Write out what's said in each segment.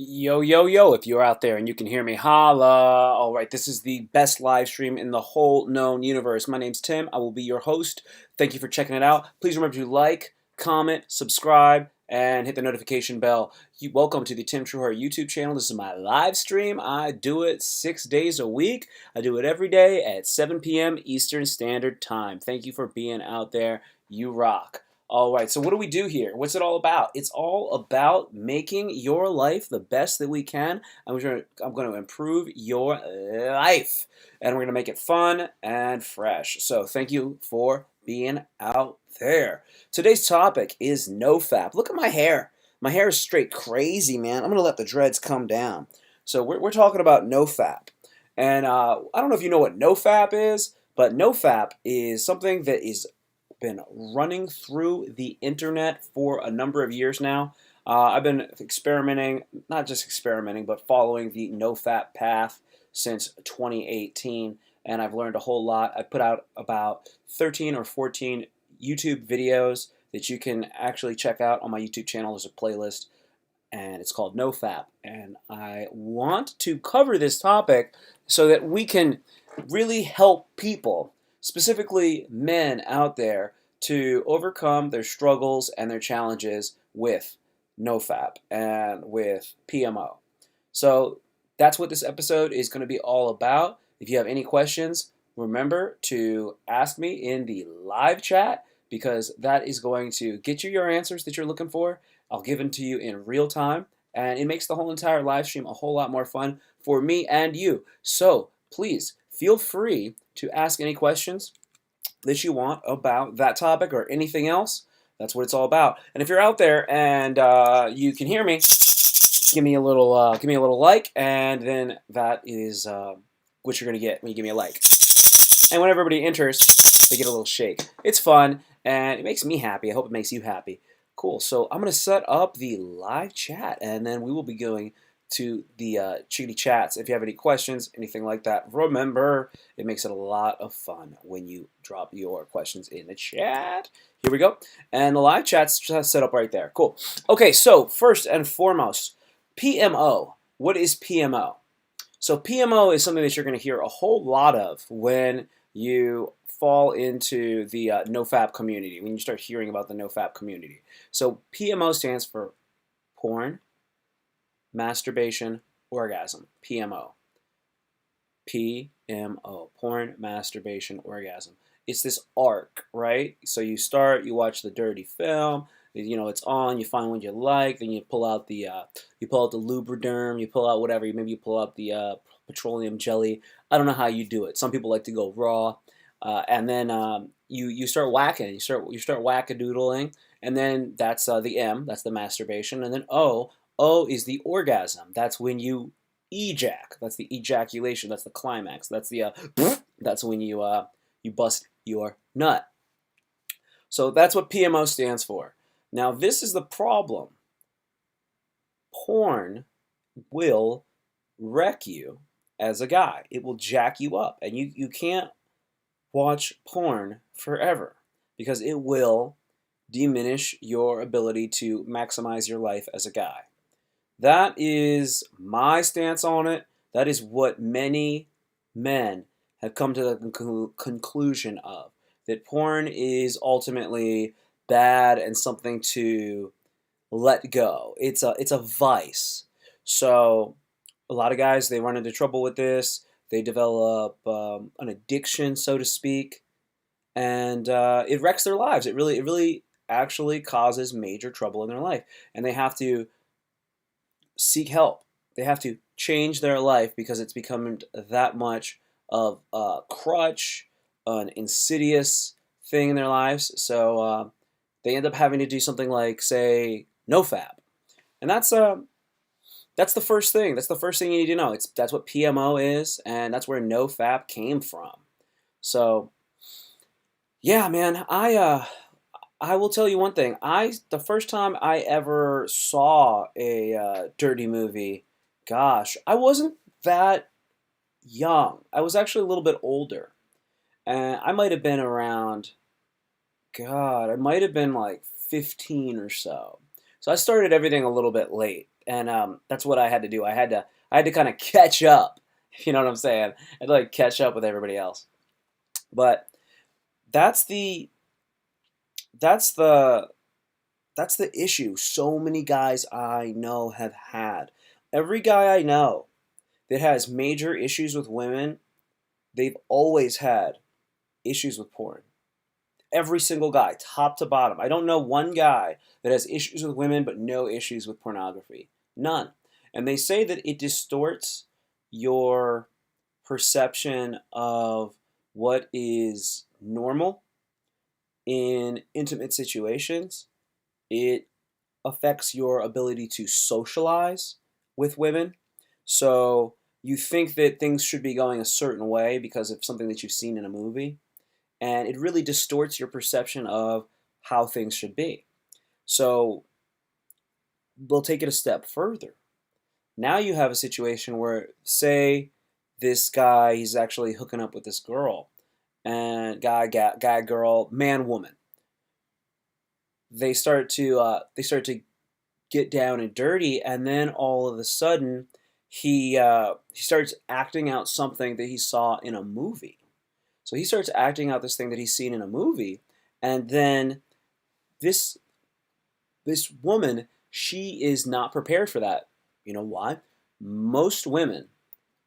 Yo, yo, yo, if you're out there and you can hear me, holla. All right, this is the best live stream in the whole known universe. My name's Tim. I will be your host. Thank you for checking it out. Please remember to like, comment, subscribe, and hit the notification bell. Welcome to the Tim Trueheart YouTube channel. This is my live stream. I do it 6 days a week. I do it every day at 7 p.m. Eastern Standard Time. Thank you for being out there. You rock. All right, so what do we do here? What's it all about? It's all about making your life the best that we can. I'm going to improve your life, and we're going to make it fun and fresh. So thank you for being out there. Today's topic is NoFap. Look at my hair. My hair is straight crazy, man. I'm going to let the dreads come down. So we're talking about NoFap. And I don't know if you know what NoFap is, but NoFap is something that is been running through the internet for a number of years now. I've been experimenting, not just experimenting, but following the NoFap path since 2018, and I've learned a whole lot. I put out about 13 or 14 YouTube videos that you can actually check out on my YouTube channel. There's a playlist, and it's called NoFap. And I want to cover this topic so that we can really help people, specifically men out there, to overcome their struggles and their challenges with NoFap and with PMO. So that's what this episode is going to be all about. If you have any questions, remember to ask me in the live chat, because that is going to get you your answers that you're looking for. I'll give them to you in real time, and it makes the whole entire live stream a whole lot more fun for me and you. So please feel free to ask any questions that you want about that topic or anything else. That's what it's all about. And if you're out there and you can hear me, give me a little like, and then that is what you're gonna get when you give me a like. And when everybody enters, they get a little shake. It's fun and it makes me happy. I hope it makes you happy. Cool. So I'm gonna set up the live chat, and then we will be going to the chickadee chats. If you have any questions, anything like that, remember, it makes it a lot of fun when you drop your questions in the chat. Here we go. And the live chat's just set up right there. Cool. Okay, so first and foremost, PMO. What is PMO? So PMO is something that you're going to hear a whole lot of when you fall into the NoFap community, when you start hearing about the NoFap community. So PMO stands for porn, masturbation, orgasm. PMO. PMO. Porn, masturbation, orgasm. It's this arc, right? So you start, you watch the dirty film, you know, it's on, you find one you like, then you pull out the Lubriderm, you pull out whatever, maybe you pull out the petroleum jelly. I don't know how you do it. Some people like to go raw, and then you start whacking, you start wackadoodling, and then that's the M, that's the masturbation, and then O is the orgasm. That's when you ejac. That's the ejaculation. That's the climax. That's the that's when you bust your nut. So that's what PMO stands for. Now this is the problem. Porn will wreck you as a guy. It will jack you up, and you can't watch porn forever because it will diminish your ability to maximize your life as a guy. That is my stance on it. That is what many men have come to the conclusion of. That porn is ultimately bad and something to let go. It's a vice. So a lot of guys, they run into trouble with this. They develop an addiction, so to speak, and it wrecks their lives. It really actually causes major trouble in their life, and they have to seek help. They have to change their life because it's become that much of a crutch, an insidious thing in their lives. So they end up having to do something like, say, NoFap, and that's the first thing. That's the first thing you need to know. That's what PMO is, and that's where NoFap came from. So yeah, man, I will tell you one thing. The first time I ever saw a dirty movie, gosh, I wasn't that young. I was actually a little bit older, and I might have been around. God, I might have been like 15 or so. So I started everything a little bit late, and that's what I had to do. I had to kind of catch up. You know what I'm saying? I had to like catch up with everybody else. But that's the that's the that's the issue. So many guys I know have had. Every guy I know that has major issues with women, they've always had issues with porn. Every single guy, top to bottom. I don't know one guy that has issues with women but no issues with pornography. None. And they say that it distorts your perception of what is normal in intimate situations. It affects your ability to socialize with women. So you think that things should be going a certain way because of something that you've seen in a movie, and it really distorts your perception of how things should be. So we'll take it a step further. Now you have a situation where, say, this guy, he's actually hooking up with this girl, and guy, girl, man, woman. They start to get down and dirty, and then all of a sudden, he starts acting out something that he saw in a movie. So he starts acting out this thing that he's seen in a movie, and then this this woman, she is not prepared for that. You know why? Most women,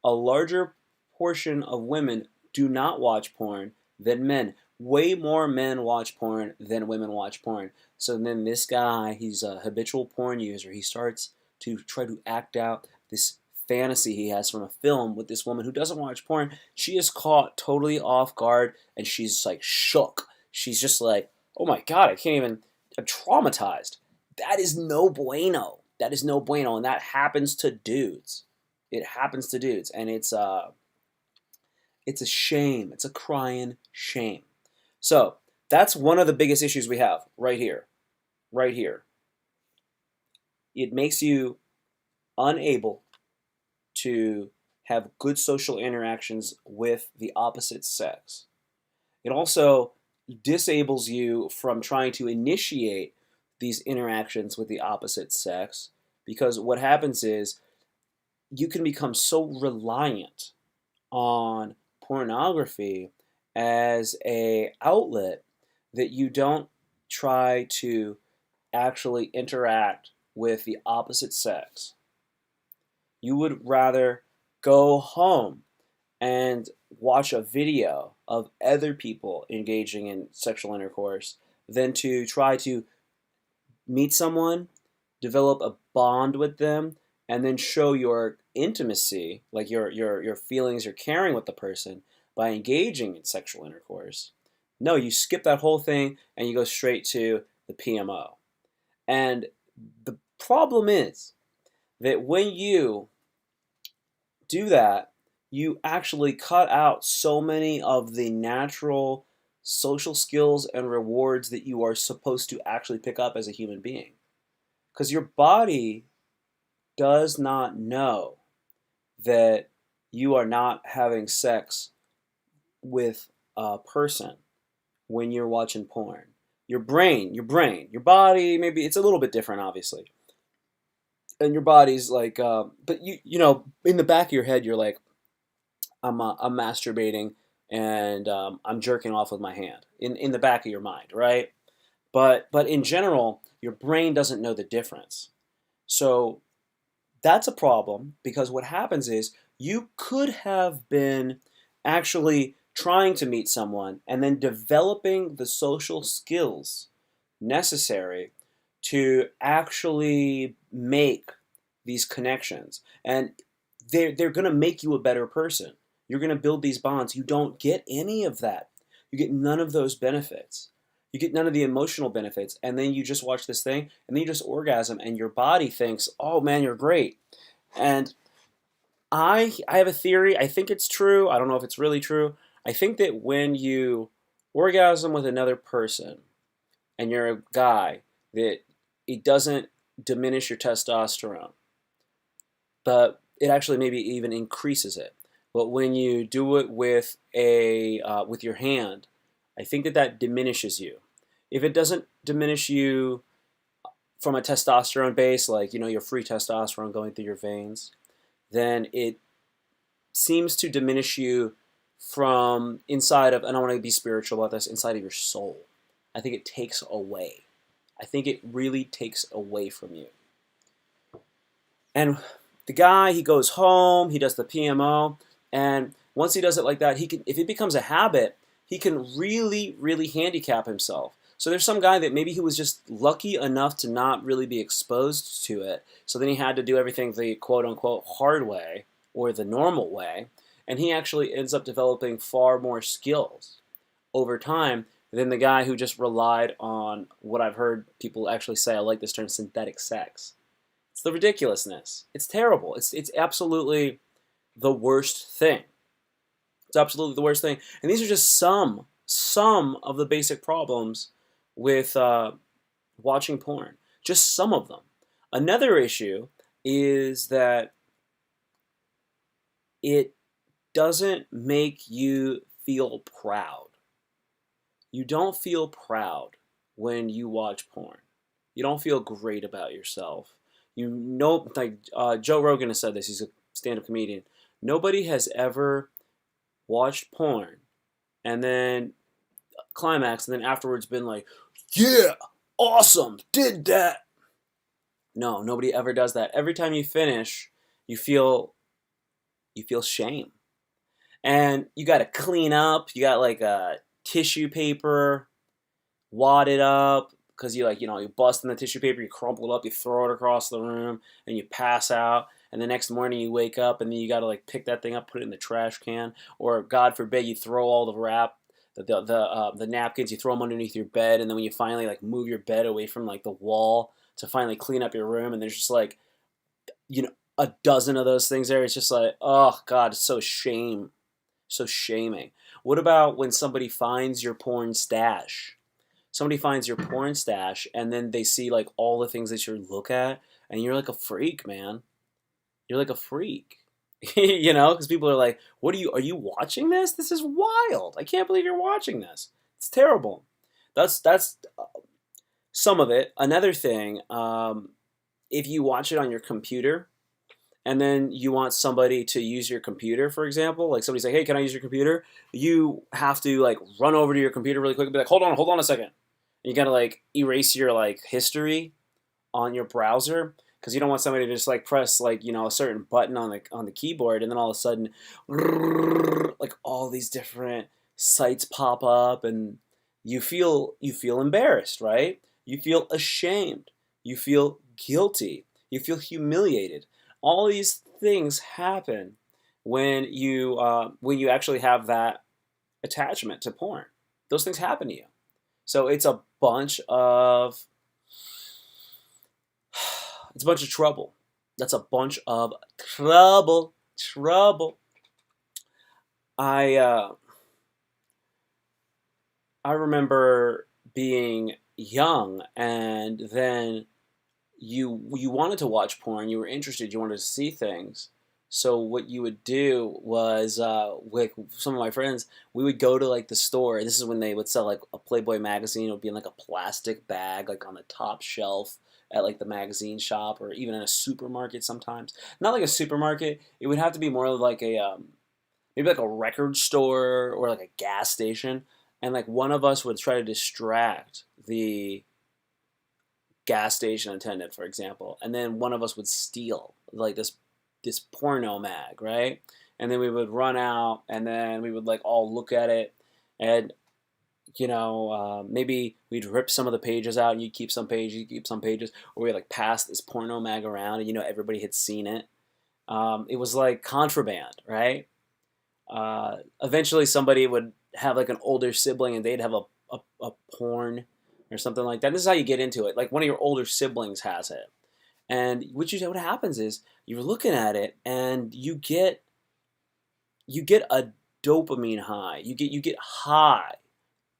a larger portion of women do not watch porn than men. Way more men watch porn than women watch porn. So then this guy, he's a habitual porn user. He starts to try to act out this fantasy he has from a film with this woman who doesn't watch porn. She is caught totally off guard and she's like shook. She's just like, oh my God, I can't even, I'm traumatized. That is no bueno. That is no bueno. And that happens to dudes. It happens to dudes. And it's a shame. It's a crying shame. So that's one of the biggest issues we have right here. Right here. It makes you unable to have good social interactions with the opposite sex. It also disables you from trying to initiate these interactions with the opposite sex, because what happens is you can become so reliant on pornography as a outlet that you don't try to actually interact with the opposite sex. You would rather go home and watch a video of other people engaging in sexual intercourse than to try to meet someone, develop a bond with them, and then show your intimacy, like your feelings, your caring with the person by engaging in sexual intercourse. No, you skip that whole thing and you go straight to the PMO. And the problem is that when you do that, you actually cut out so many of the natural social skills and rewards that you are supposed to actually pick up as a human being. Because your body does not know that you are not having sex with a person when you're watching porn. Your body, maybe it's a little bit different, obviously. And your body's like, but you know, in the back of your head, you're like, I'm masturbating and I'm jerking off with my hand in the back of your mind, right? But in general, your brain doesn't know the difference. So that's a problem, because what happens is you could have been actually trying to meet someone and then developing the social skills necessary to actually make these connections. And they're going to make you a better person. You're going to build these bonds. You don't get any of that. You get none of those benefits. You get none of the emotional benefits. And then you just watch this thing and then you just orgasm and your body thinks, oh man, you're great. And I have a theory. I think it's true. I don't know if it's really true. I think that when you orgasm with another person and you're a guy, that it doesn't diminish your testosterone, but it actually maybe even increases it. But when you do it with with your hand, I think that diminishes you. If it doesn't diminish you from a testosterone base, like, your free testosterone going through your veins, then it seems to diminish you from inside of, and I want to be spiritual about this, inside of your soul. I think it takes away. I think it really takes away from you. And the guy, he goes home, he does the PMO, and once he does it like that, he can, if it becomes a habit, he can really, really handicap himself. So there's some guy that maybe he was just lucky enough to not really be exposed to it. So then he had to do everything the quote unquote hard way or the normal way. And he actually ends up developing far more skills over time than the guy who just relied on what I've heard people actually say. I like this term, synthetic sex. It's the ridiculousness. It's terrible. It's absolutely the worst thing. It's absolutely the worst thing. And these are just some of the basic problems with watching porn. Just some of them. Another issue is that it doesn't make you feel proud. You don't feel proud when you watch porn. You don't feel great about yourself. Like Joe Rogan has said this. He's a stand-up comedian. Nobody has ever watched porn and then climax and then afterwards been like, yeah, awesome, did that. No, nobody ever does that. Every time you finish, you feel shame. And you got to clean up. You got like a tissue paper, wad it up, because you bust in the tissue paper, you crumple it up, you throw it across the room, and you pass out. And the next morning you wake up, and then you got to like pick that thing up, put it in the trash can, or God forbid you throw all the wrap, the napkins, you throw them underneath your bed, and then when you finally like move your bed away from like the wall to finally clean up your room, and there's just like a dozen of those things there, it's just like, oh God, it's so shaming. What about when somebody finds your porn stash? Somebody finds your porn stash and then they see like all the things that you look at and you're like a freak, man. You're like a freak. Because people are like, are you watching this? This is wild. I can't believe you're watching this. It's terrible. That's some of it. Another thing, if you watch it on your computer, and then you want somebody to use your computer, for example, like somebody's like, hey, can I use your computer? You have to like run over to your computer really quick and be like, hold on a second. And you gotta like erase your like history on your browser because you don't want somebody to just like press like a certain button on the keyboard and then all of a sudden like all these different sites pop up and you feel embarrassed, right? You feel ashamed. You feel guilty. You feel humiliated. All these things happen when you actually have that attachment to porn. Those things happen to you. So it's a bunch of trouble. That's a bunch of trouble. I remember being young and then you wanted to watch porn, you were interested, you wanted to see things. So what you would do was, with some of my friends, we would go to like the store. This is when they would sell like a Playboy magazine. It would be in like a plastic bag, like on the top shelf at like the magazine shop, or even in a supermarket sometimes. Not like a supermarket. It would have to be more like a maybe like a record store or like a gas station. And like one of us would try to distract the gas station attendant, for example, and then one of us would steal like this porno mag, right? And then we would run out, and then we would like all look at it, and maybe we'd rip some of the pages out, and you'd keep some pages, you keep some pages, or we like pass this porno mag around, and everybody had seen it. It was like contraband, right? Eventually, somebody would have like an older sibling, and they'd have a porn or something like that. This is how you get into it. Like one of your older siblings has it, and what happens is you're looking at it, and you get a dopamine high. You get high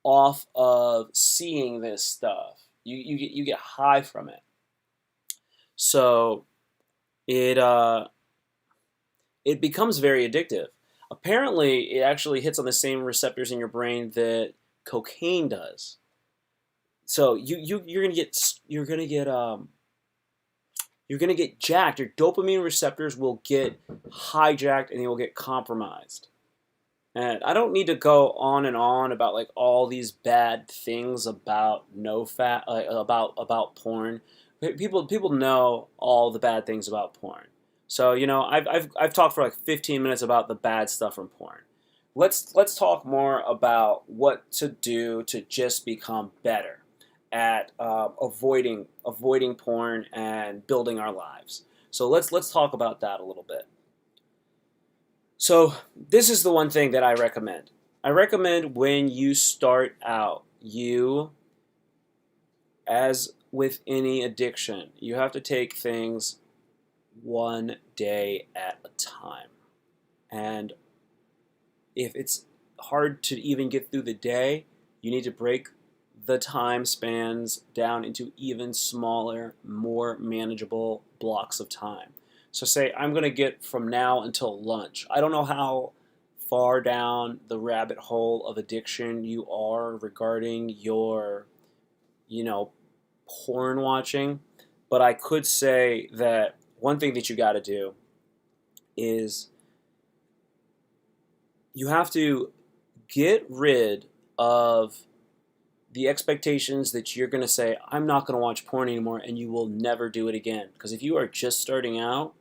off of seeing this stuff. You get high from it. So it becomes very addictive. Apparently, it actually hits on the same receptors in your brain that cocaine does. So you're gonna get jacked. Your dopamine receptors will get hijacked and they will get compromised. And I don't need to go on and on about like all these bad things about no fat, about porn. People know all the bad things about porn. So I've talked for like 15 minutes about the bad stuff from porn. Let's talk more about what to do to just become better at avoiding porn and building our lives. So let's talk about that a little bit. So this is the one thing that I recommend. I recommend when you start out, as with any addiction, you have to take things one day at a time. And if it's hard to even get through the day, you need to break the time spans down into even smaller, more manageable blocks of time. So say I'm going to get from now until lunch. I don't know how far down the rabbit hole of addiction you are regarding your, you know, porn watching, but I could say that one thing that you got to do is you have to get rid of the expectations that you're going to say, I'm not going to watch porn anymore, and you will never do it again. Because if you are just starting out,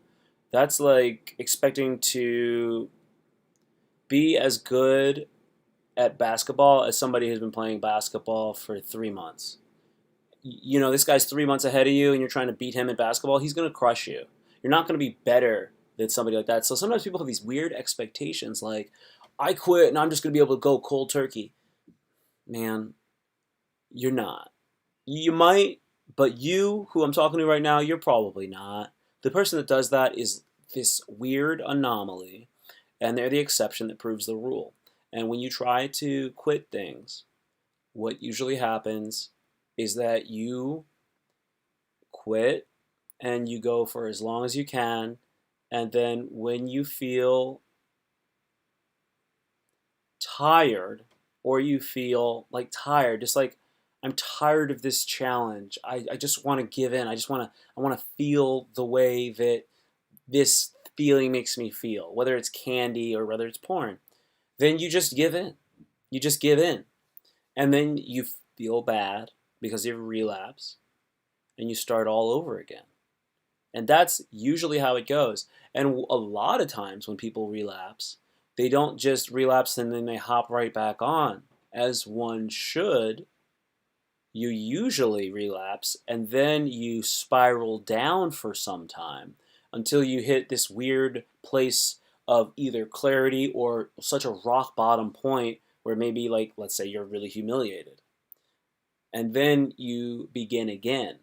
that's like expecting to be as good at basketball as somebody who's been playing basketball for 3 months. This guy's 3 months ahead of you, and you're trying to beat him in basketball, he's going to crush you. You're not going to be better than somebody like that. So sometimes people have these weird expectations like, I quit and I'm just going to be able to go cold turkey. Man, you're not. You might, but you, who I'm talking to right now, you're probably not. The person that does that is this weird anomaly, and they're the exception that proves the rule. And when you try to quit things, what usually happens is that you quit and you go for as long as you can, and then when you feel tired, or you feel like tired, just like, I'm tired of this challenge. I just want to give in. I want to feel the way that this feeling makes me feel, whether it's candy or whether it's porn. Then you just give in. You just give in. And then you feel bad because you relapse and you start all over again. And that's usually how it goes. And a lot of times when people relapse, they don't just relapse and then they hop right back on, as one should. You usually relapse and then you spiral down for some time until you hit this weird place of either clarity or such a rock bottom point where maybe, like, let's say you're really humiliated. And then you begin again.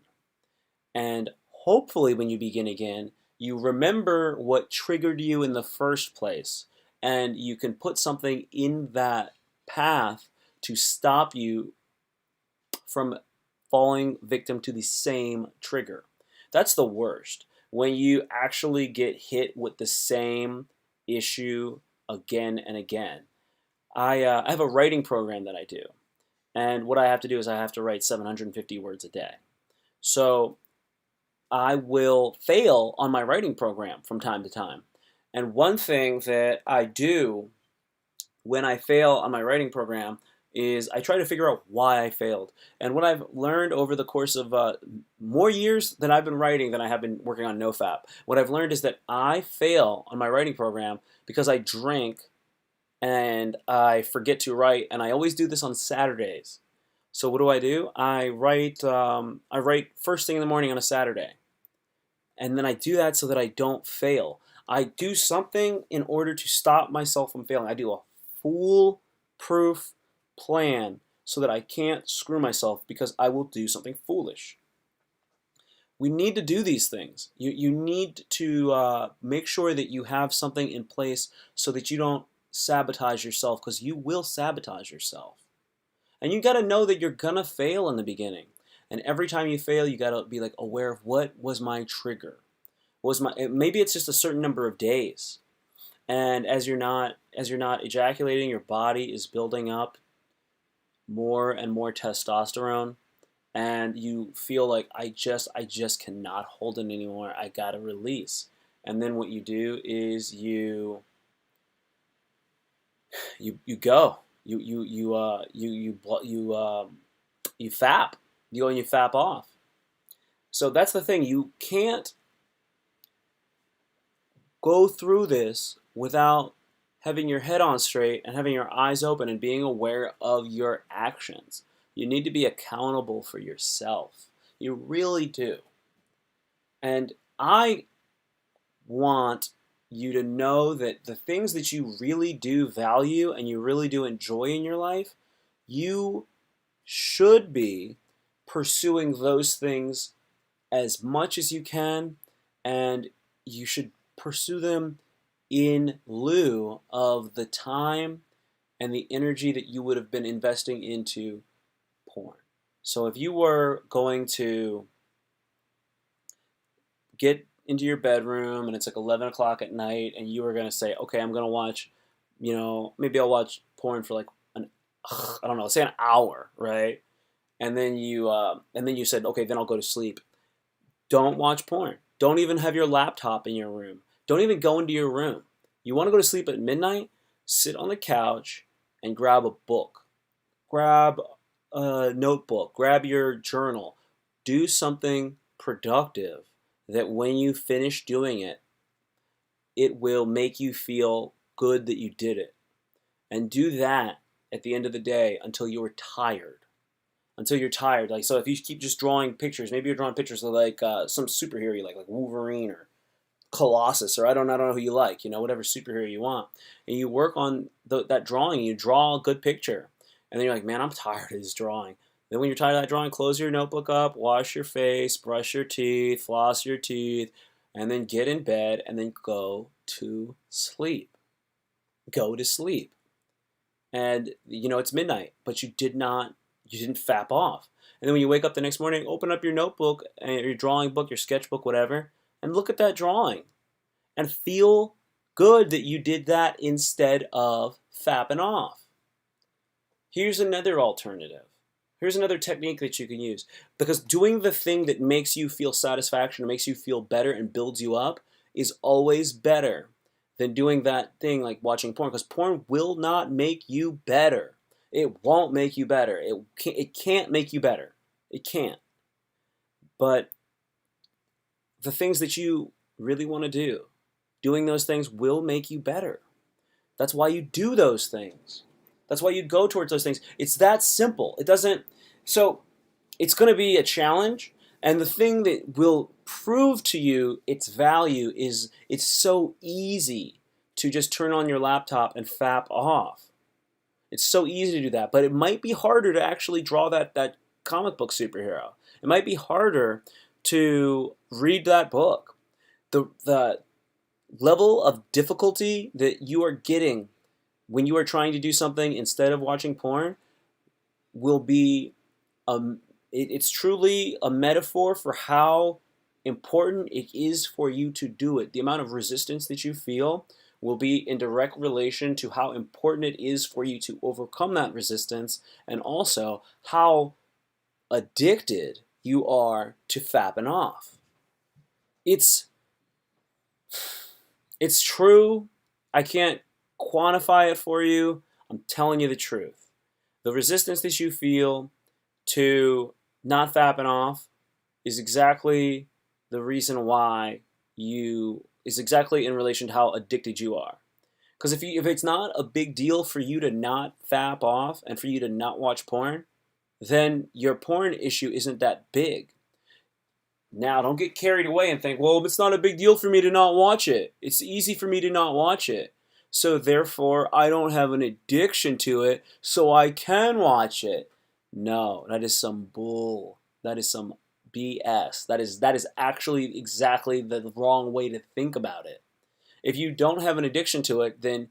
And hopefully, when you begin again, you remember what triggered you in the first place. And you can put something in that path to stop you from falling victim to the same trigger. That's the worst. When you actually get hit with the same issue again and again. I have a writing program that I do. And what I have to do is I have to write 750 words a day. So I will fail on my writing program from time to time. And one thing that I do when I fail on my writing program is I try to figure out why I failed. And what I've learned over the course of more years that I've been writing than I have been working on NoFap, what I've learned is that I fail on my writing program because I drink and I forget to write, and I always do this on Saturdays. So what do? I write first thing in the morning on a Saturday, and then I do that so that I don't fail. I do something in order to stop myself from failing. I do a foolproof plan so that I can't screw myself because I will do something foolish. We need to do these things. You need to make sure that you have something in place so that you don't sabotage yourself, because you will sabotage yourself. And you got to know that you're going to fail in the beginning. And every time you fail, you got to be like aware of what was my trigger. Maybe it's just a certain number of days. And as you're not ejaculating, your body is building up more and more testosterone. and you feel like I just cannot hold it anymore. I gotta release. And then what you do is you go. You fap. You go and you fap off. So that's the thing. You can't go through this without having your head on straight and having your eyes open and being aware of your actions. You need to be accountable for yourself. You really do. And I want you to know that the things that you really do value and you really do enjoy in your life, you should be pursuing those things as much as you can, and you should pursue them in lieu of the time and the energy that you would have been investing into porn. So if you were going to get into your bedroom and it's like 11 o'clock at night and you were going to say, okay, I'm going to watch, maybe I'll watch porn for like I don't know, say an hour, right? And then you said, okay, then I'll go to sleep. Don't watch porn. Don't even have your laptop in your room. Don't even go into your room. You want to go to sleep at midnight? Sit on the couch and grab a book. Grab a notebook. Grab your journal. Do something productive that when you finish doing it, it will make you feel good that you did it. And do that at the end of the day until you're tired. Until you're tired. Like, so if you keep just drawing pictures, maybe you're drawing pictures of like some superhero you like Wolverine or Colossus, or I don't know who you like, whatever superhero you want, and you work on that drawing. You draw a good picture, and then you're like, man, I'm tired of this drawing. Then when you're tired of that drawing, close your notebook up, wash your face, brush your teeth, floss your teeth, and then get in bed, and then go to sleep. Go to sleep. And it's midnight, but you didn't fap off. And then when you wake up the next morning, open up your notebook and your drawing book, your sketchbook, whatever, and look at that drawing and feel good that you did that instead of fapping off. Here's another alternative. Here's another technique that you can use. Because doing the thing that makes you feel satisfaction, makes you feel better and builds you up is always better than doing that thing like watching porn. Because porn will not make you better. It won't make you better. It can't make you better. It can't. But the things that you really want to do, doing those things will make you better. That's why you do those things. That's why you go towards those things. It's that simple. So it's going to be a challenge. And the thing that will prove to you its value is it's so easy to just turn on your laptop and fap off. It's so easy to do that. But it might be harder to actually draw that comic book superhero. It might be harder to read that book. The level of difficulty that you are getting when you are trying to do something instead of watching porn will be it's truly a metaphor for how important it is for you to do it. The amount of resistance that you feel will be in direct relation to how important it is for you to overcome that resistance, and also how addicted you are to fapping off. It's true. I can't quantify it for you. I'm telling you the truth. The resistance that you feel to not fapping off is exactly the reason why is exactly in relation to how addicted you are. Because if it's not a big deal for you to not fap off and for you to not watch porn, then your porn issue isn't that big. Now, don't get carried away and think, well, it's not a big deal for me to not watch it. It's easy for me to not watch it. So therefore, I don't have an addiction to it, so I can watch it. No, that is some bull. That is some BS. That is actually exactly the wrong way to think about it. If you don't have an addiction to it, then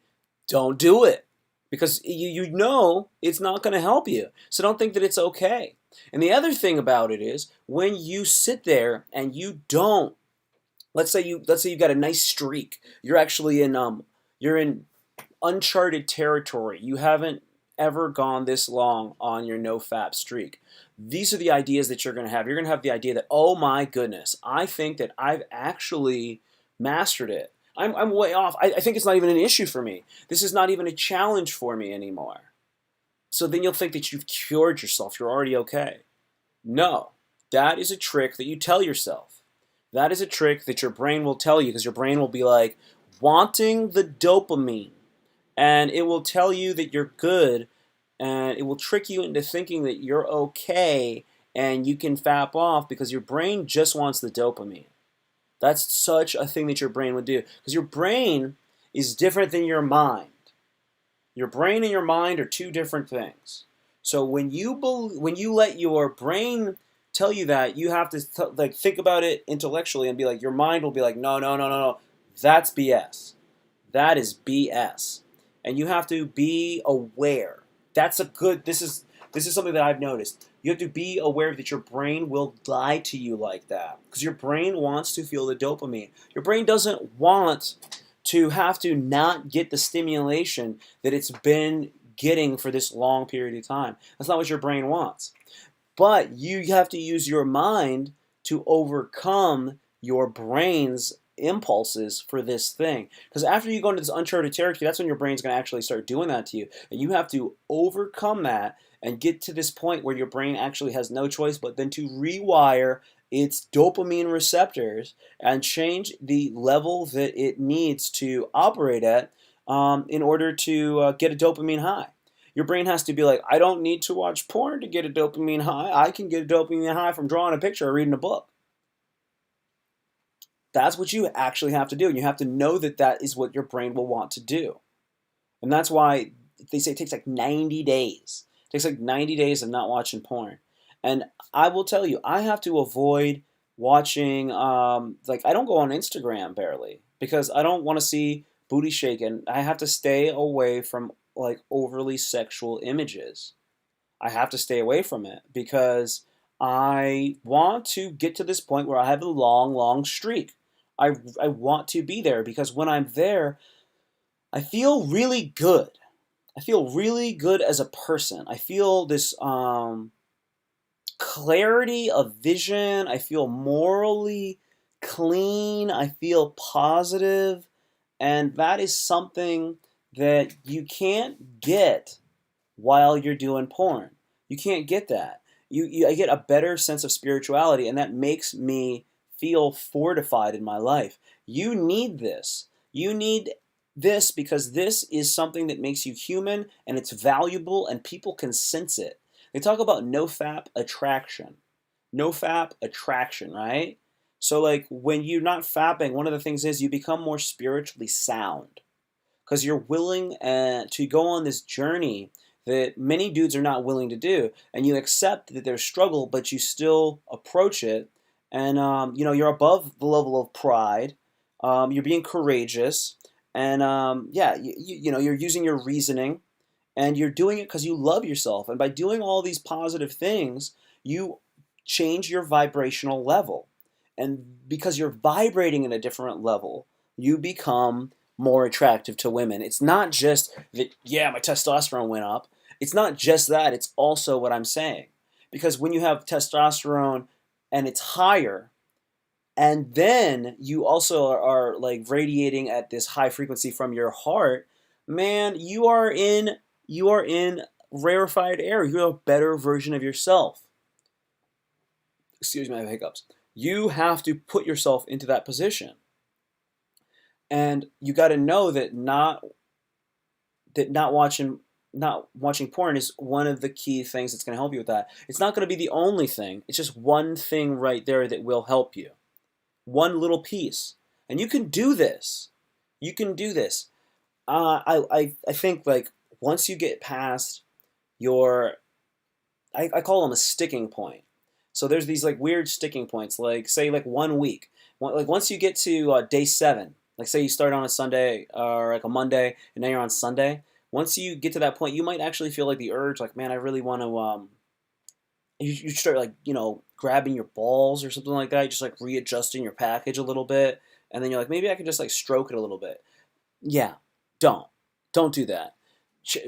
don't do it. Because you know it's not going to help you. So don't think that it's okay. And the other thing about it is when you sit there and you don't, let's say you got a nice streak. You're actually in uncharted territory. You haven't ever gone this long on your NoFap streak. These are the ideas that you're going to have. You're going to have the idea that, oh my goodness, I think that I've actually mastered it. I'm way off. I think it's not even an issue for me. This is not even a challenge for me anymore. So then you'll think that you've cured yourself. You're already okay. No, that is a trick that you tell yourself. That is a trick that your brain will tell you because your brain will be like wanting the dopamine, and it will tell you that you're good, and it will trick you into thinking that you're okay and you can fap off because your brain just wants the dopamine. That's such a thing that your brain would do because your brain is different than your mind. Your brain and your mind are two different things. So when you let your brain tell you that, you have to like think about it intellectually and be like, your mind will be like, no, no, no, no, no, that's BS. That is BS. And you have to be aware. That's a good. This is something that I've noticed. You have to be aware that your brain will lie to you like that because your brain wants to feel the dopamine. Your brain doesn't want to have to not get the stimulation that it's been getting for this long period of time. That's not what your brain wants. But you have to use your mind to overcome your brain's impulses for this thing. Because after you go into this uncharted territory, that's when your brain's going to actually start doing that to you. And you have to overcome that and get to this point where your brain actually has no choice but then to rewire its dopamine receptors and change the level that it needs to operate at in order to get a dopamine high. Your brain has to be like, I don't need to watch porn to get a dopamine high. I can get a dopamine high from drawing a picture or reading a book. That's what you actually have to do. And you have to know that that is what your brain will want to do. And that's why they say it takes like 90 days. It takes like 90 days of not watching porn. And I will tell you, I have to avoid watching, like, I don't go on Instagram barely because I don't want to see booty shaking. I have to stay away from like overly sexual images. I have to stay away from it because I want to get to this point where I have a long, long streak. I want to be there because when I'm there, I feel really good. I feel really good as a person. I feel this clarity of vision. I feel morally clean. I feel positive. And that is something that you can't get while you're doing porn. You can't get that. I get a better sense of spirituality, and that makes me feel fortified in my life. You need this. You need this because this is something that makes you human and it's valuable and people can sense it. They talk about NoFap attraction. NoFap attraction, right? So like when you're not fapping, one of the things is you become more spiritually sound because you're willing to go on this journey that many dudes are not willing to do, and you accept that there's struggle, but you still approach it, and you're above the level of pride. You're being courageous, and yeah, you're using your reasoning, and you're doing it because you love yourself, and by doing all these positive things, you change your vibrational level, and because you're vibrating at a different level, you become more attractive to women. It's not just that, yeah, my testosterone went up. It's not just that, it's also what I'm saying. Because when you have testosterone and it's higher, and then you also are like radiating at this high frequency from your heart, man, you are in rarefied air. You're a better version of yourself. Excuse me, I have hiccups. You have to put yourself into that position. And you got to know that not watching porn is one of the key things that's going to help you with that. It's not going to be the only thing. It's just one thing right there that will help you. One little piece. And you can do this. You can do this. I think like once you get past your, I call them a sticking point. So there's these like weird sticking points, like say like 1 week. Like once you get to day 7, like say you start on a Sunday or like a Monday, and now you're on Sunday. Once you get to that point, you might actually feel like the urge, like man, I really want to. You start like grabbing your balls or something like that. You just like readjusting your package a little bit, and then you're like maybe I could just like stroke it a little bit. Yeah, don't do that.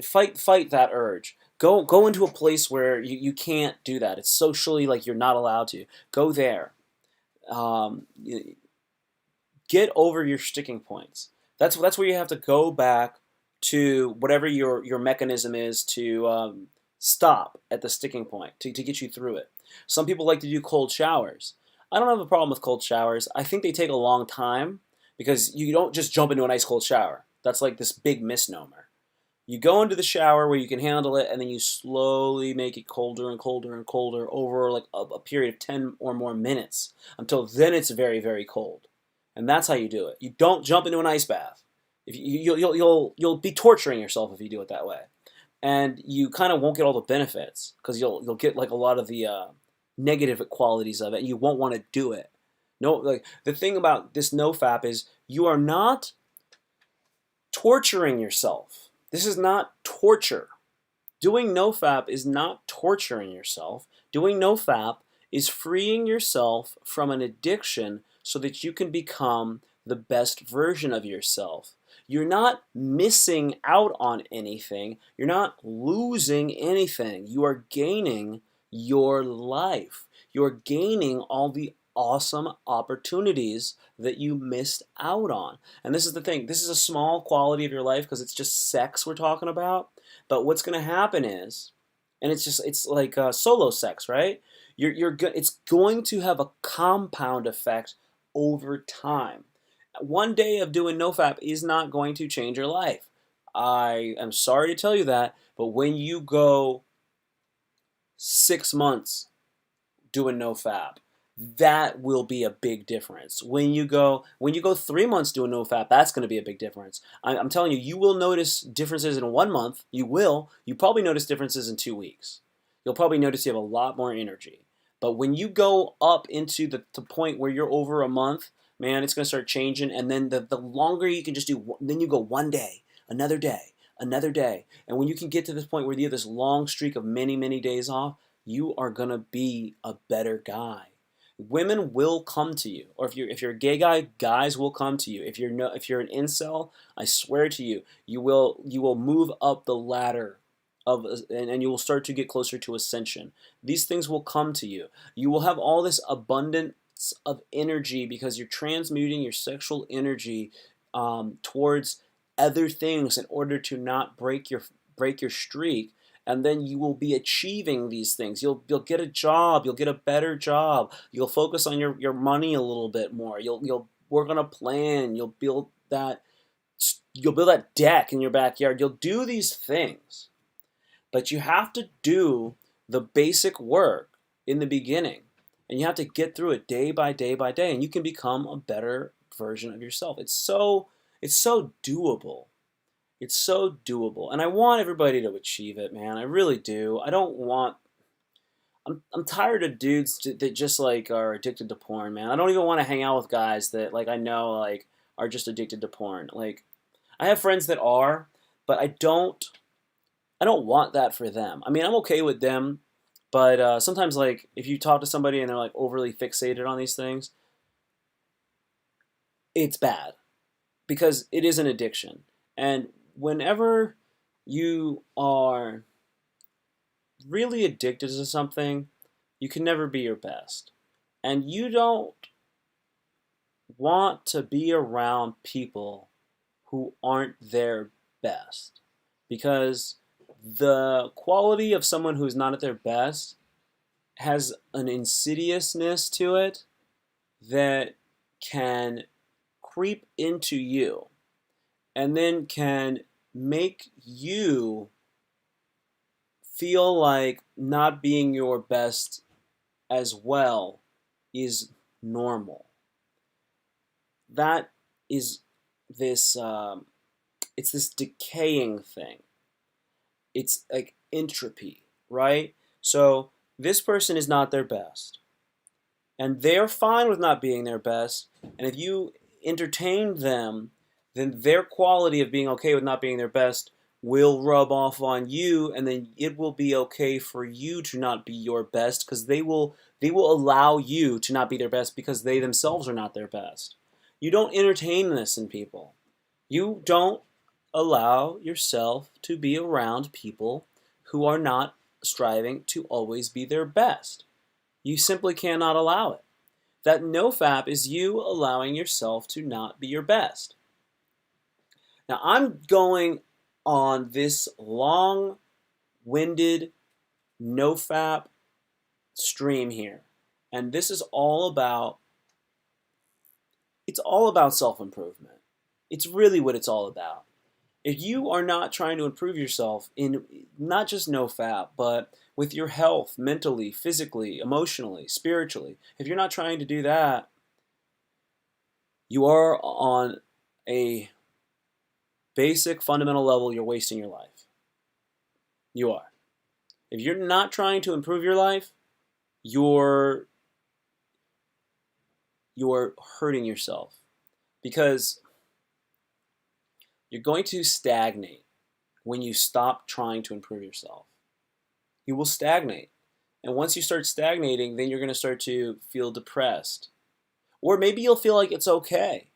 Fight that urge. Go into a place where you can't do that. It's socially like you're not allowed to. Go there. Um, get over your sticking points. That's where you have to go back to whatever your mechanism is to stop at the sticking point to get you through it. Some people like to do cold showers. I don't have a problem with cold showers. I think they take a long time because you don't just jump into an ice cold shower. That's like this big misnomer. You go into the shower where you can handle it, and then you slowly make it colder and colder and colder over like a period of 10 or more minutes until then it's very, very cold. And that's how you do it. You don't jump into an ice bath. If you'll be torturing yourself if you do it that way, and you kind of won't get all the benefits because you'll get like a lot of the negative qualities of it, and you won't want to do it. No, like the thing about this NoFap is you are not torturing yourself. This is not torture. Doing NoFap is not torturing yourself. Doing NoFap is freeing yourself from an addiction so that you can become the best version of yourself. You're not missing out on anything. You're not losing anything. You are gaining your life. You're gaining all the awesome opportunities that you missed out on. And this is the thing. This is a small quality of your life because it's just sex we're talking about. But what's going to happen is, and it's like solo sex, right? It's going to have a compound effect over time. One day of doing NoFap is not going to change your life. I am sorry to tell you that, but when you go 6 months doing NoFap, that will be a big difference. When you go 3 months doing NoFap, that's going to be a big difference. I'm telling you, you will notice differences in 1 month. You will. You probably notice differences in 2 weeks. You'll probably notice you have a lot more energy. But when you go up into the point where you're over a month, man, it's going to start changing. And then the longer you can just do, then you go one day, another day, another day. And when you can get to this point where you have this long streak of many, many days off, you are going to be a better guy. Women will come to you, or if you're a gay guy, guys will come to you. If you're an incel, I swear to you, you will move up the ladder of and you will start to get closer to ascension. These things will come to you. You will have all this abundance of energy because you're transmuting your sexual energy towards other things in order to not break your streak, and then you will be achieving these things. You'll get a job, you'll get a better job, you'll focus on your money a little bit more, you'll work on a plan, you'll build that deck in your backyard, you'll do these things. But you have to do the basic work in the beginning, and you have to get through it day by day by day, and you can become a better version of yourself. It's so doable. It's so doable, and I want everybody to achieve it, man. I really do. I don't want. I'm tired of dudes that just like are addicted to porn, man. I don't even want to hang out with guys that like I know like are just addicted to porn. Like I have friends that are, but I don't. I don't want that for them. I mean, I'm okay with them, but sometimes like if you talk to somebody and they're like overly fixated on these things, it's bad because it is an addiction. And whenever you are really addicted to something, you can never be your best. And you don't want to be around people who aren't their best. Because the quality of someone who's not at their best has an insidiousness to it that can creep into you and then can make you feel like not being your best as well is normal. That is this, it's this decaying thing. It's like entropy, right? So this person is not their best, and they're fine with not being their best. And if you entertain them, then their quality of being okay with not being their best will rub off on you, and then it will be okay for you to not be your best because they will allow you to not be their best because they themselves are not their best. You don't entertain this in people. You don't allow yourself to be around people who are not striving to always be their best. You simply cannot allow it. That NoFap is you allowing yourself to not be your best. Now, I'm going on this long-winded NoFap stream here, and this is all about self-improvement. It's really what it's all about. If you are not trying to improve yourself in not just NoFap, but with your health, mentally, physically, emotionally, spiritually, if you're not trying to do that, you are on a basic fundamental level, you're wasting your life. You are. If you're not trying to improve your life, you're hurting yourself, because you're going to stagnate when you stop trying to improve yourself. You will stagnate. And once you start stagnating, then you're going to start to feel depressed. Or maybe you'll feel like it's okay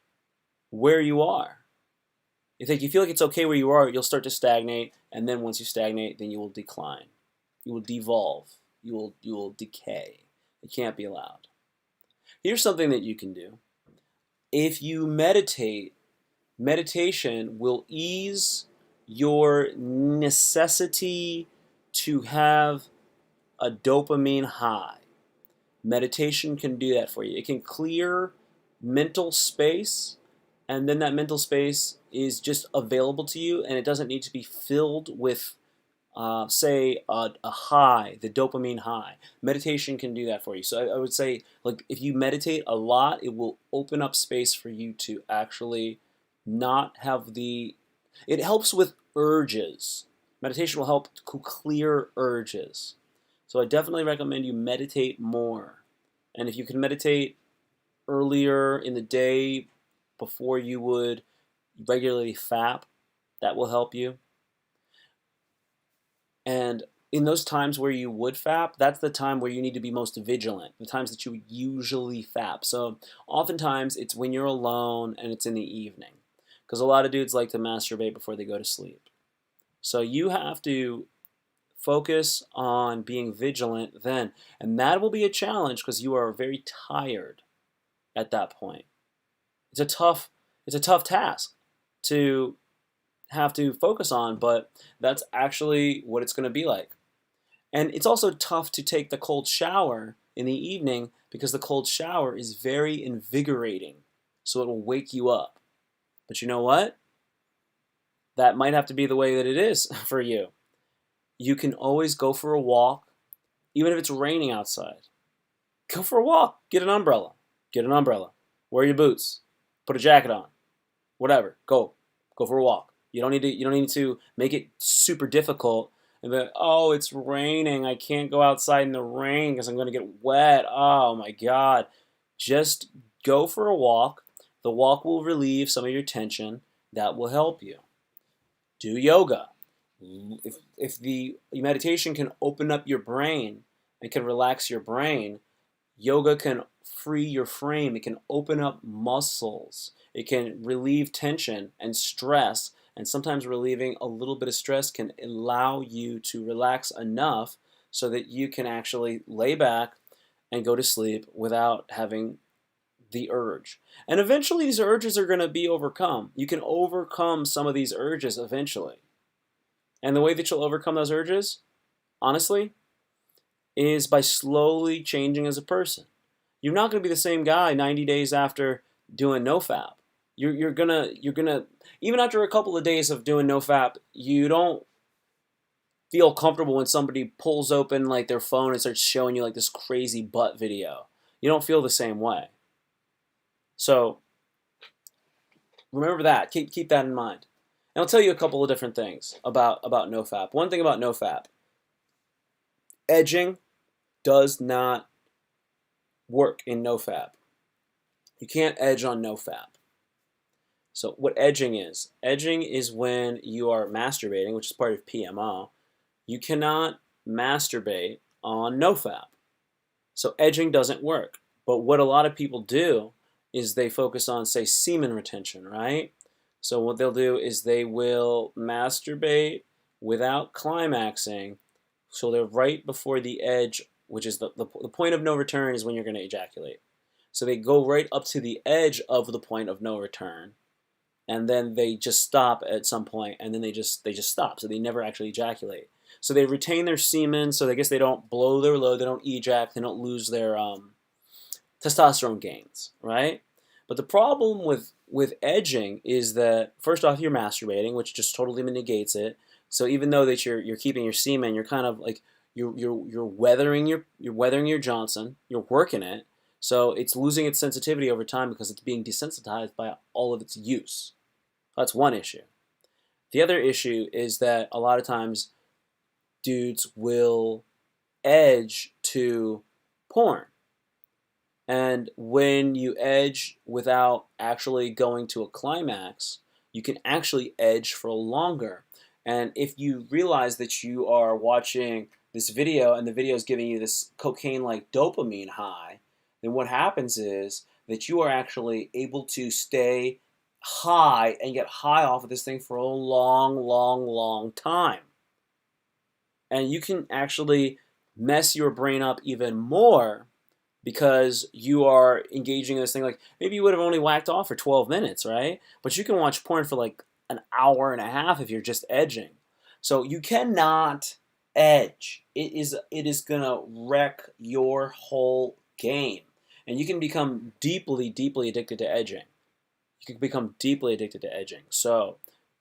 where you are. If you feel like it's okay where you are, you'll start to stagnate, and then once you stagnate, then you will decline. You will devolve. You will decay. It can't be allowed. Here's something that you can do. If you meditate, meditation will ease your necessity to have a dopamine high. Meditation can do that for you. It can clear mental space, and then that mental space is just available to you, and it doesn't need to be filled with, say, a high, the dopamine high. Meditation can do that for you. So I would say, like, if you meditate a lot, it will open up space for you to actually not have the. It helps with urges. Meditation will help to clear urges. So I definitely recommend you meditate more. And if you can meditate earlier in the day before you would regularly fap, that will help you. And in those times where you would fap, that's the time where you need to be most vigilant, the times that you usually fap. So oftentimes it's when you're alone and it's in the evening, because a lot of dudes like to masturbate before they go to sleep. So you have to focus on being vigilant then. And that will be a challenge because you are very tired at that point. It's a tough task to have to focus on, but that's actually what it's going to be like. And it's also tough to take the cold shower in the evening because the cold shower is very invigorating. So it will wake you up. But you know what? That might have to be the way that it is for you. You can always go for a walk, even if it's raining outside. Go for a walk. Get an umbrella. Get an umbrella. Wear your boots. Put a jacket on. Whatever. Go for a walk. You don't need to make it super difficult and be like, oh, it's raining. I can't go outside in the rain because I'm going to get wet. Oh my God. Just go for a walk. The walk will relieve some of your tension. That will help you. Do yoga. If the meditation can open up your brain and can relax your brain, yoga can free your frame. It can open up muscles. It can relieve tension and stress. And sometimes relieving a little bit of stress can allow you to relax enough so that you can actually lay back and go to sleep without having the urge. And eventually these urges are going to be overcome. You can overcome some of these urges eventually. And the way that you'll overcome those urges, honestly, is by slowly changing as a person. You're not going to be the same guy 90 days after doing NoFap. You're gonna even after a couple of days of doing NoFap, you don't feel comfortable when somebody pulls open like their phone and starts showing you like this crazy butt video. You don't feel the same way. So remember that. Keep that in mind. And I'll tell you a couple of different things about NoFap. One thing about NoFap, edging does not work in NoFap. You can't edge on NoFap. So what edging is when you are masturbating, which is part of PMO. You cannot masturbate on NoFap. So edging doesn't work. But what a lot of people do is they focus on, say, semen retention, right? So what they'll do is they will masturbate without climaxing. So they're right before the edge, which is the point of no return is when you're going to ejaculate. So they go right up to the edge of the point of no return, and then they just stop at some point, and then they just stop. So they never actually ejaculate. So they retain their semen. So I guess they don't blow their load, they don't ejac, they don't lose their testosterone gains, right? But the problem with edging is that first off you're masturbating, which just totally negates it. So even though that you're keeping your semen, you're kind of like you're weathering your Johnson, you're working it. So it's losing its sensitivity over time because it's being desensitized by all of its use. That's one issue. The other issue is that a lot of times dudes will edge to porn. And when you edge without actually going to a climax, you can actually edge for longer. And if you realize that you are watching this video and the video is giving you this cocaine-like dopamine high, then what happens is that you are actually able to stay high and get high off of this thing for a long, long, long time. And you can actually mess your brain up even more because you are engaging in this thing. Like maybe you would have only whacked off for 12 minutes, right? But you can watch porn for like an hour and a half if you're just edging. So you cannot edge. It is gonna wreck your whole game. And you can become deeply, deeply addicted to edging. You can become deeply addicted to edging. So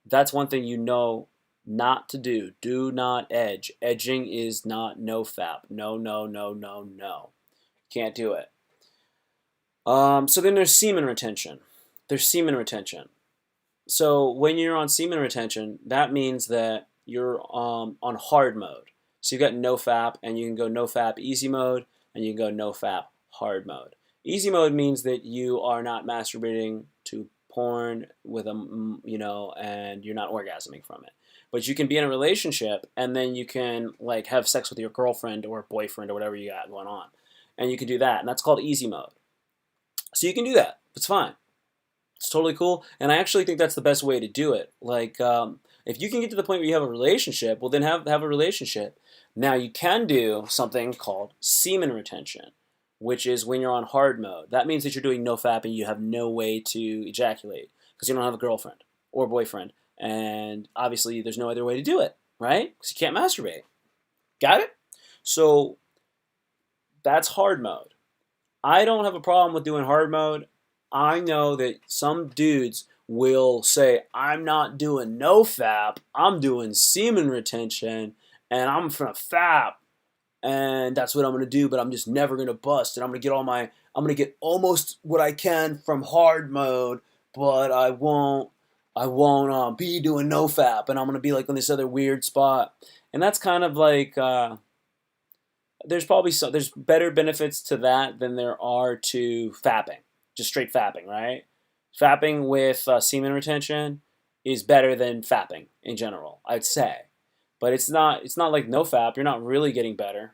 that's one thing you know not to do. Do not edge. Edging is not NoFap. No, no, no, no, no. Can't do it. So then there's semen retention. There's semen retention. So when you're on semen retention, that means that you're on hard mode. So you've got NoFap, and you can go NoFap easy mode, and you can go NoFap hard mode. Easy mode means that you are not masturbating to porn with and you're not orgasming from it. But you can be in a relationship, and then you can like have sex with your girlfriend or boyfriend or whatever you got going on, and you can do that, and that's called easy mode. So you can do that. It's fine. It's totally cool, and I actually think that's the best way to do it. Like, if you can get to the point where you have a relationship, well, then have a relationship. Now you can do something called semen retention, which is when you're on hard mode. That means that you're doing NoFap and you have no way to ejaculate because you don't have a girlfriend or boyfriend, and obviously there's no other way to do it, right? Because you can't masturbate. Got it? So that's hard mode. I don't have a problem with doing hard mode. I know that some dudes will say, I'm not doing NoFap, I'm doing semen retention, and I'm gonna fap, and that's what I'm gonna do, but I'm just never gonna bust, and I'm gonna get almost what I can from hard mode, but I won't be doing NoFap, and I'm gonna be like in this other weird spot. And that's kind of like there's better benefits to that than there are to fapping, just straight fapping, right? Fapping with semen retention is better than fapping in general, I'd say, but it's not like no fap. You're not really getting better.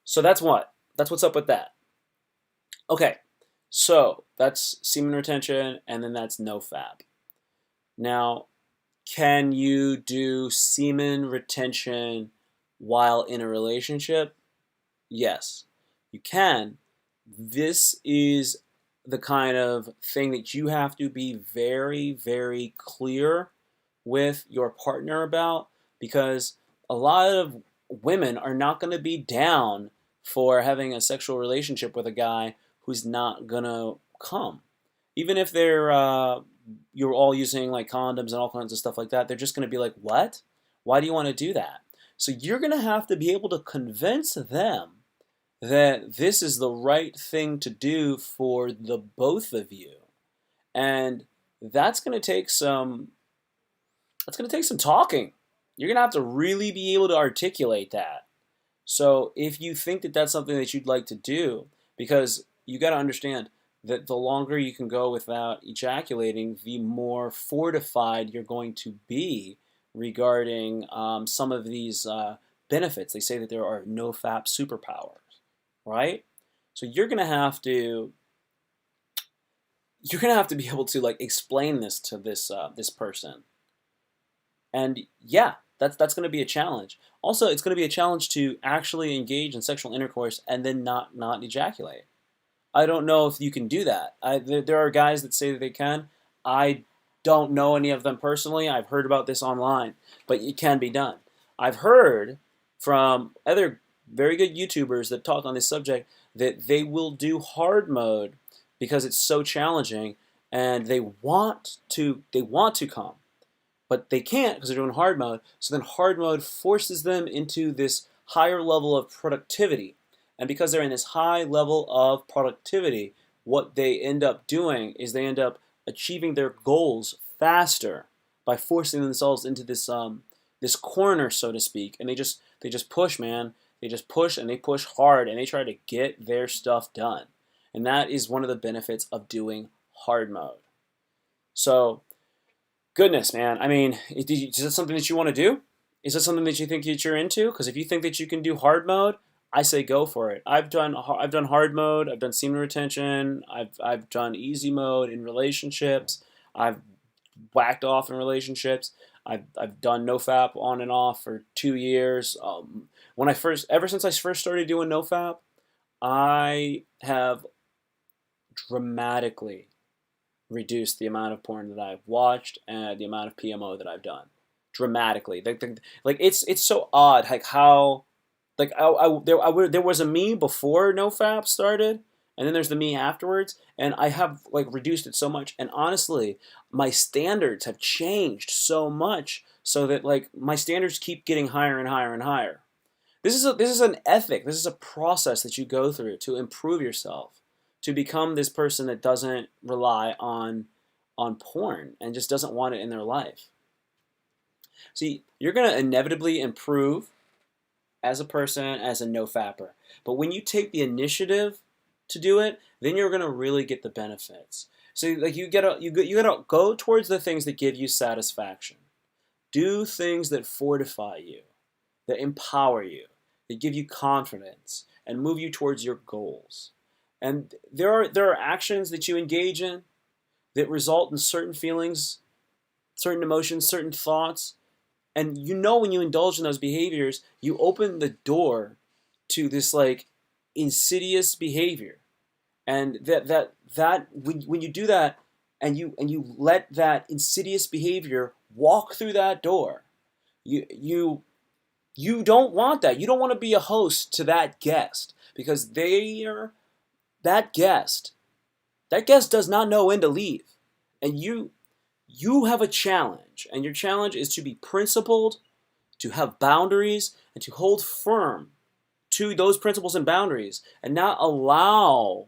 So that's what's up with that. Okay, so that's semen retention, and then that's no fap. Now, can you do semen retention while in a relationship? Yes, you can. This is the kind of thing that you have to be very, very clear with your partner about because a lot of women are not going to be down for having a sexual relationship with a guy who's not going to come. Even if you're all using like condoms and all kinds of stuff like that, they're just going to be like, what? Why do you want to do that? So you're going to have to be able to convince them that this is the right thing to do for the both of you. And that's going to take some talking. You're going to have to really be able to articulate that. So if you think that that's something that you'd like to do, because you got to understand that the longer you can go without ejaculating, the more fortified you're going to be regarding some of these benefits. They say that there are no FAP superpowers, right? So you're going to have to you're gonna have to be able to like explain this to this person. And yeah, that's gonna be a challenge. Also, it's gonna be a challenge to actually engage in sexual intercourse and then not ejaculate. I don't know if you can do that. There are guys that say that they can. I don't know any of them personally. I've heard about this online, but it can be done. I've heard from other very good YouTubers that talk on this subject that they will do hard mode because it's so challenging, and they want to come, but they can't because they're doing hard mode. So then hard mode forces them into this higher level of productivity. And because they're in this high level of productivity, what they end up doing is they end up achieving their goals faster by forcing themselves into this corner, so to speak. And they just push, man. They just push, and they push hard, and they try to get their stuff done. And that is one of the benefits of doing hard mode. So goodness, man. I mean, is that something that you want to do? Is that something that you think that you're into? Because if you think that you can do hard mode, I say go for it. I've done hard mode. I've done semen retention. I've done easy mode in relationships. I've whacked off in relationships. I've done NoFap on and off for 2 years. Ever since I first started doing NoFap, I have dramatically reduce the amount of porn that I've watched and the amount of PMO that I've done dramatically. Like it's so odd, like how like there was a me before NoFap started, and then there's the me afterwards, and I have like reduced it so much. And honestly, my standards have changed so much, so that like my standards keep getting higher and higher and higher. This is an ethic. This is a process that you go through to improve yourself, to become this person that doesn't rely on porn and just doesn't want it in their life. See, you're gonna inevitably improve as a person, as a no-fapper. But when you take the initiative to do it, then you're gonna really get the benefits. So like you gotta go towards the things that give you satisfaction. Do things that fortify you, that empower you, that give you confidence and move you towards your goals. And there are actions that you engage in that result in certain feelings, certain emotions, certain thoughts. And you know when you indulge in those behaviors, you open the door to this like insidious behavior. And that when you do that, and you let that insidious behavior walk through that door, you don't want that. You don't want to be a host to that guest, because that guest that guest does not know when to leave. And you have a challenge, and your challenge is to be principled, to have boundaries, and to hold firm to those principles and boundaries, and not allow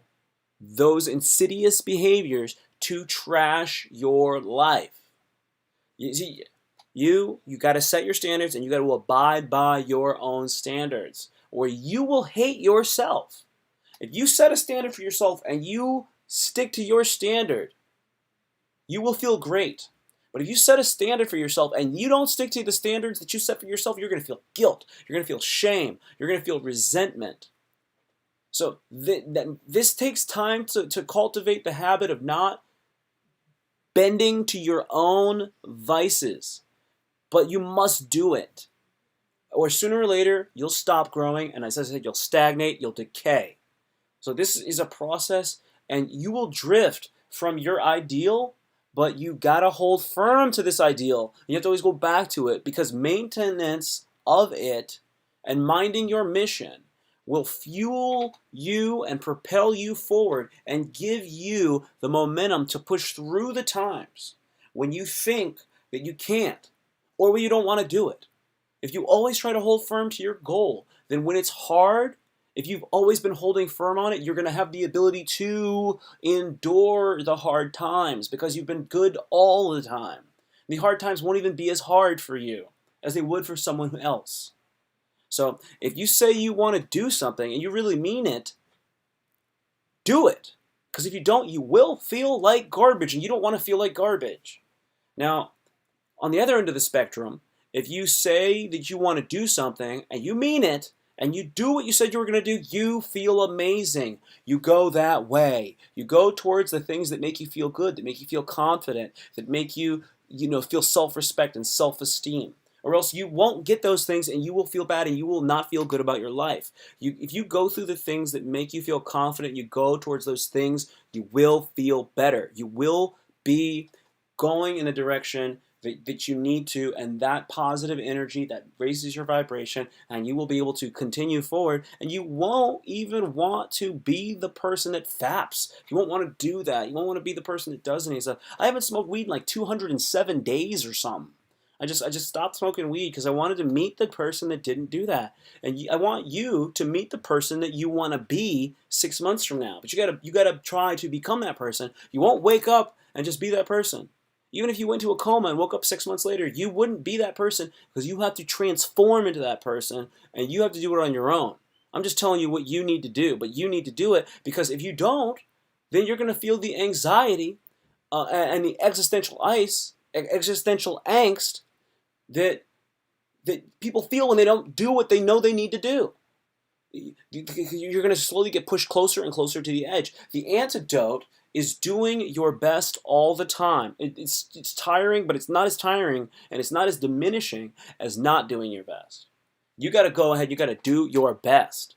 those insidious behaviors to trash your life. You see, you got to set your standards, and you got to abide by your own standards, or you will hate yourself. If you set a standard for yourself and you stick to your standard, you will feel great. But if you set a standard for yourself and you don't stick to the standards that you set for yourself, you're going to feel guilt. You're going to feel shame. You're going to feel resentment. So this takes time to cultivate the habit of not bending to your own vices. But you must do it. Or sooner or later, you'll stop growing. And as I said, you'll stagnate, you'll decay. So this is a process, and you will drift from your ideal, but you gotta hold firm to this ideal. You have to always go back to it, because maintenance of it and minding your mission will fuel you and propel you forward and give you the momentum to push through the times when you think that you can't, or when you don't want to do it. If you always try to hold firm to your goal, then when it's hard, if you've always been holding firm on it, you're going to have the ability to endure the hard times, because you've been good all the time. The hard times won't even be as hard for you as they would for someone else. So if you say you want to do something and you really mean it, do it. Because if you don't, you will feel like garbage, and you don't want to feel like garbage. Now, on the other end of the spectrum, if you say that you want to do something and you mean it, and you do what you said you were going to do, you feel amazing. You go that way. You go towards the things that make you feel good, that make you feel confident, that make you, feel self-respect and self-esteem. Or else you won't get those things and you will feel bad and you will not feel good about your life. If you go through the things that make you feel confident, you go towards those things, you will feel better. You will be going in a direction that you need to, and that positive energy that raises your vibration, and you will be able to continue forward, and you won't even want to be the person that faps. You won't want to do that. You won't want to be the person that does any stuff. I haven't smoked weed in like 207 days or something. I just stopped smoking weed because I wanted to meet the person that didn't do that, and I want you to meet the person that you want to be 6 months from now. But you gotta try to become that person. You won't wake up and just be that person. Even if you went to a coma and woke up 6 months later, you wouldn't be that person because you have to transform into that person, and you have to do it on your own. I'm just telling you what you need to do, but you need to do it because if you don't, then you're going to feel the anxiety and the existential angst that people feel when they don't do what they know they need to do. You're going to slowly get pushed closer and closer to the edge. The antidote is doing your best all the time. It's tiring, but it's not as tiring and it's not as diminishing as not doing your best. You got to go ahead, you got to do your best.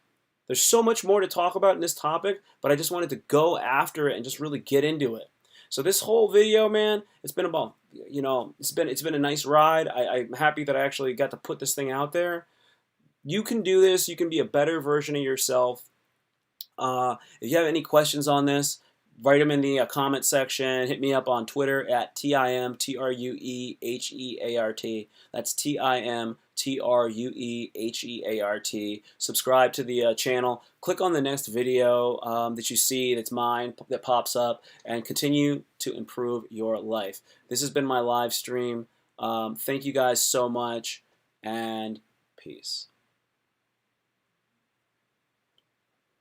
There's so much more to talk about in this topic, but I just wanted to go after it and just really get into it. So this whole video, man, it's been about, it's been a nice ride. I'm happy that I actually got to put this thing out there. You can do this. You can be a better version of yourself. If you have any questions on this, write them in the comment section. Hit me up on Twitter at TimTrueheart. That's TimTrueheart. Subscribe to the channel. Click on the next video that you see that's mine that pops up, and continue to improve your life. This has been my live stream. Thank you guys so much, and peace.